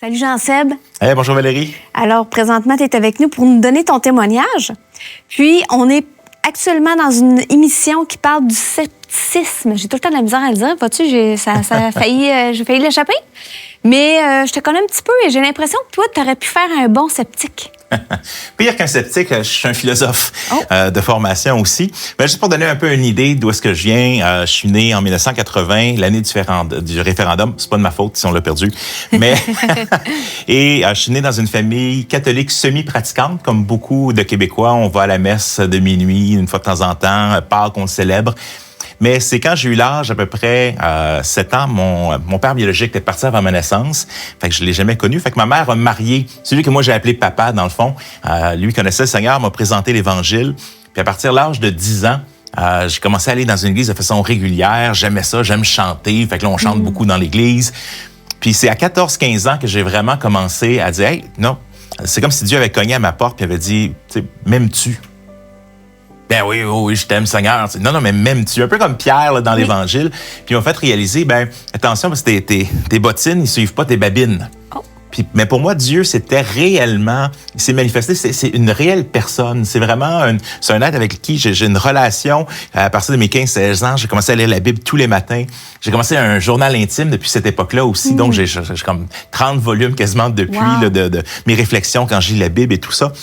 Salut Jean-Seb. Hey, bonjour Valérie. Alors, présentement, tu es avec nous pour nous donner ton témoignage. Puis, on est actuellement dans une émission qui parle du scepticisme. J'ai tout le temps de la misère à le dire. Vois-tu, j'ai failli l'échapper. Mais je te connais un petit peu et j'ai l'impression que toi, tu aurais pu faire un bon sceptique. Pire qu'un sceptique, je suis un philosophe de formation aussi. Mais juste pour donner un peu une idée d'où est-ce que je viens, je suis né en 1980, l'année du référendum. C'est pas de ma faute si on l'a perdu. Mais et je suis né dans une famille catholique semi-pratiquante, comme beaucoup de Québécois. On va à la messe de minuit une fois de temps en temps, Pâques on le célèbre. Mais c'est quand j'ai eu l'âge, à peu près 7 ans, mon père biologique était parti avant ma naissance. Fait que je l'ai jamais connu. Fait que ma mère a marié celui que moi j'ai appelé papa, dans le fond. Lui connaissait le Seigneur, m'a présenté l'Évangile. Puis à partir de l'âge de 10 ans, j'ai commencé à aller dans une église de façon régulière. J'aimais ça, j'aime chanter. Fait que là, on chante beaucoup dans l'église. Puis c'est à 14-15 ans que j'ai vraiment commencé à dire « Hey, non, c'est comme si Dieu avait cogné à ma porte et avait dit « M'aimes-tu? » Ben oui, je t'aime, Seigneur. Non, mais m'aimes-tu? Un peu comme Pierre là, dans l'Évangile. Puis il m'a fait réaliser, attention, parce que tes bottines, ils suivent pas tes babines. Oh. Mais pour moi, Dieu, c'était réellement, il s'est manifesté, c'est une réelle personne. C'est vraiment c'est un être avec qui j'ai une relation. À partir de mes 15-16 ans, j'ai commencé à lire la Bible tous les matins. J'ai commencé un journal intime depuis cette époque-là aussi. Donc, j'ai comme 30 volumes quasiment depuis là, de mes réflexions quand je lis la Bible et tout ça.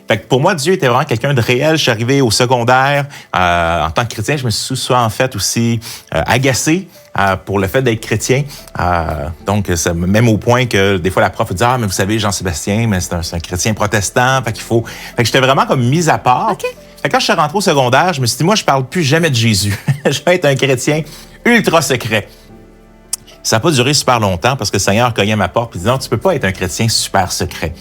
Fait que pour moi, Dieu était vraiment quelqu'un de réel. Je suis arrivé au secondaire. En tant que chrétien, je me suis souvent en fait aussi agacé pour le fait d'être chrétien. Donc, même au point que des fois, la prof dit « Ah, mais vous savez, Jean-Sébastien, mais c'est un chrétien protestant. » Fait que j'étais vraiment comme mis à part. Okay. Fait que quand je suis rentré au secondaire, je me suis dit « Moi, je parle plus jamais de Jésus. Je vais être un chrétien ultra secret. » Ça n'a pas duré super longtemps parce que le Seigneur cognait à ma porte et dit « Non, tu peux pas être un chrétien super secret. »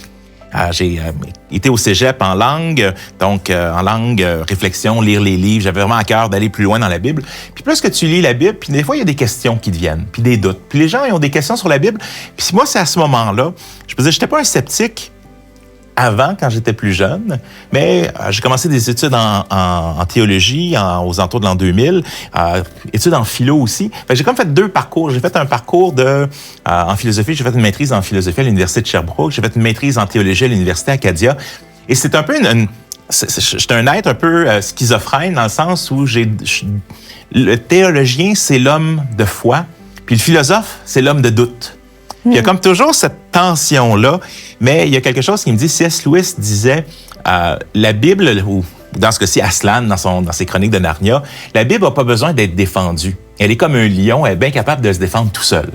J'ai été au cégep en langue, donc en langue, réflexion, lire les livres. J'avais vraiment à cœur d'aller plus loin dans la Bible. Puis plus que tu lis la Bible, puis des fois, il y a des questions qui te viennent, puis des doutes. Puis les gens, ils ont des questions sur la Bible. Puis moi, c'est à ce moment-là, je me disais, j'étais pas un sceptique avant, quand j'étais plus jeune, mais j'ai commencé des études en théologie aux alentours de l'an 2000, études en philo aussi. Fait que j'ai comme fait 2 parcours. J'ai fait un parcours en philosophie, j'ai fait une maîtrise en philosophie à l'Université de Sherbrooke, j'ai fait une maîtrise en théologie à l'Université Acadia. Et c'est un peu j'étais un être un peu schizophrène dans le sens où le théologien, c'est l'homme de foi, puis le philosophe, c'est l'homme de doute. Puis il y a comme toujours cette tension-là, mais il y a quelque chose qui me dit, C.S. Lewis disait, la Bible, ou dans ce cas-ci, Aslan, dans ses chroniques de Narnia, la Bible n'a pas besoin d'être défendue. Elle est comme un lion, elle est bien capable de se défendre tout seul.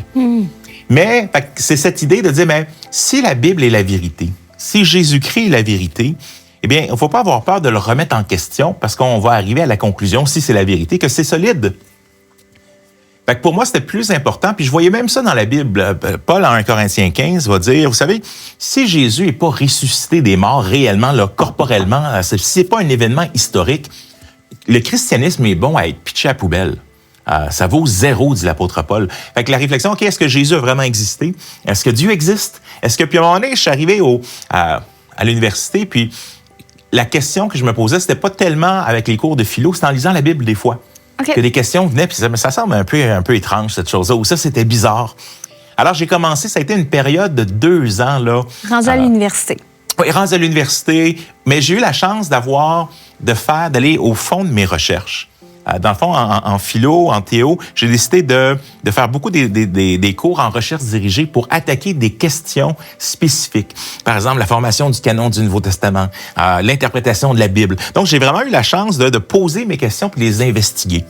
Mais c'est cette idée de dire, si la Bible est la vérité, si Jésus-Christ est la vérité, eh bien, il ne faut pas avoir peur de le remettre en question parce qu'on va arriver à la conclusion, si c'est la vérité, que c'est solide. Fait que pour moi, c'était plus important. Puis je voyais même ça dans la Bible. Paul, en 1 Corinthiens 15, va dire, vous savez, si Jésus n'est pas ressuscité des morts réellement, là, corporellement, si c'est pas un événement historique, le christianisme est bon à être pitché à la poubelle. Ça vaut 0, dit l'apôtre Paul. Fait que la réflexion, OK, est-ce que Jésus a vraiment existé? Est-ce que Dieu existe? Est-ce que, puis à un moment donné, je suis arrivé à l'université, puis la question que je me posais, c'était pas tellement avec les cours de philo, c'était en lisant la Bible des fois. Okay. Que des questions venaient, puis ça semble un peu étrange, cette chose-là, ou ça, c'était bizarre. Alors, j'ai commencé, ça a été une période de 2 ans, là. Rendu à l'université. Oui, rendu à l'université, mais j'ai eu la chance d'aller au fond de mes recherches. Dans le fond, en philo, en théo, j'ai décidé de faire beaucoup des cours en recherche dirigée pour attaquer des questions spécifiques. Par exemple, la formation du canon du Nouveau Testament, l'interprétation de la Bible. Donc, j'ai vraiment eu la chance de poser mes questions puis les investiguer.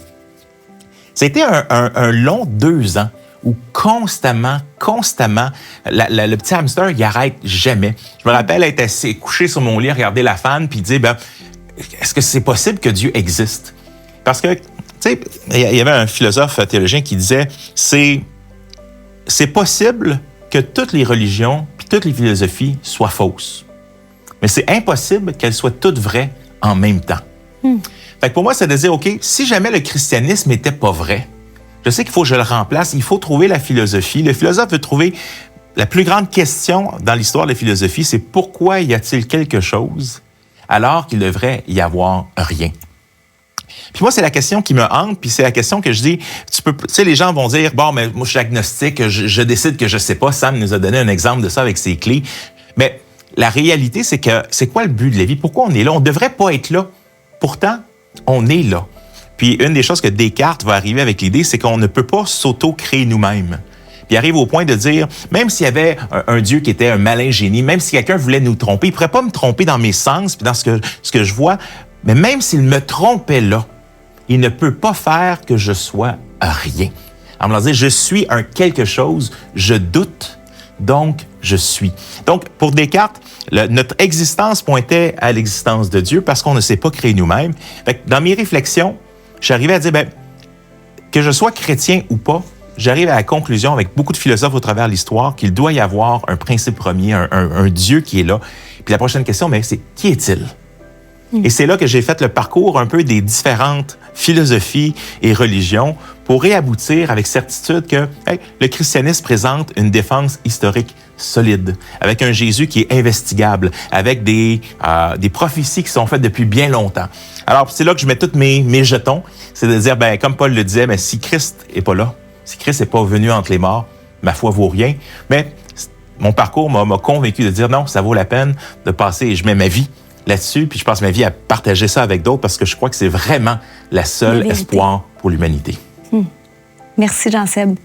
Ça a été un long 2 ans où constamment, le petit hamster, il arrête jamais. Je me rappelle être assis, couché sur mon lit, regarder la fan puis dire, est-ce que c'est possible que Dieu existe? Parce que, tu sais, il y avait un philosophe théologien qui disait, c'est possible que toutes les religions puis toutes les philosophies soient fausses. Mais c'est impossible qu'elles soient toutes vraies en même temps. Fait que pour moi, c'est de dire, OK, si jamais le christianisme n'était pas vrai, je sais qu'il faut que je le remplace, il faut trouver la philosophie. Le philosophe veut trouver la plus grande question dans l'histoire de la philosophie, c'est pourquoi y a-t-il quelque chose alors qu'il devrait y avoir rien? Puis moi, c'est la question qui me hante, puis c'est la question que je dis, tu sais, les gens vont dire, bon, mais moi, je suis agnostique, je décide que je sais pas. Sam nous a donné un exemple de ça avec ses clés. Mais la réalité, c'est que, c'est quoi le but de la vie? Pourquoi on est là? On devrait pas être là. Pourtant, on est là. Puis une des choses que Descartes va arriver avec l'idée, c'est qu'on ne peut pas s'auto-créer nous-mêmes. Puis il arrive au point de dire, même s'il y avait un Dieu qui était un malin génie, même si quelqu'un voulait nous tromper, il pourrait pas me tromper dans mes sens, puis dans ce que je vois, mais même s'il me trompait là, il ne peut pas faire que je sois rien. En me disant, je suis un quelque chose, je doute, donc je suis. Donc, pour Descartes, notre existence pointait à l'existence de Dieu parce qu'on ne s'est pas créé nous-mêmes. Fait que dans mes réflexions, j'arrivais à dire, que je sois chrétien ou pas, j'arrive à la conclusion avec beaucoup de philosophes au travers de l'histoire qu'il doit y avoir un principe premier, un Dieu qui est là. Puis la prochaine question, c'est qui est-il? Et c'est là que j'ai fait le parcours un peu des différentes philosophies et religions pour réaboutir avec certitude que le christianisme présente une défense historique solide, avec un Jésus qui est investigable, avec des prophéties qui sont faites depuis bien longtemps. Alors, c'est là que je mets tous mes jetons, c'est de dire, comme Paul le disait, si Christ est pas là, si Christ n'est pas venu entre les morts, ma foi vaut rien. Mais mon parcours m'a convaincu de dire non, ça vaut la peine de passer, et je mets ma vie là-dessus, puis je passe ma vie à partager ça avec d'autres parce que je crois que c'est vraiment la seule espoir pour l'humanité. Merci, Jean-Seb.